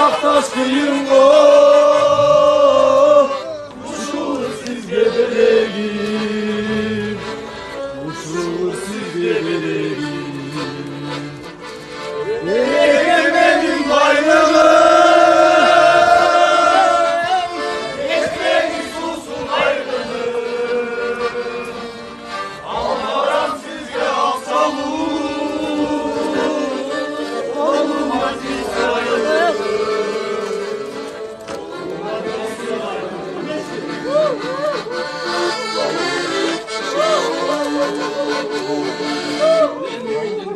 Aktaş kıyımda uçur sizge beleğim, uçur sizge beleğim. Egemenin bayrağım, ekmeği susun aydınım. Anlaram sizge aksalım, olmaz İsrail'im.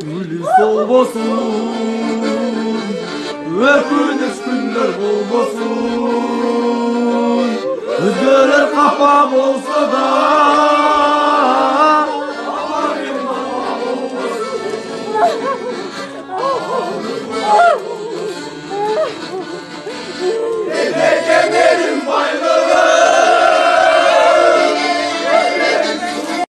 Gülü solmasın ve güneş günler olmasın. Rüzgarlar kapam olsa da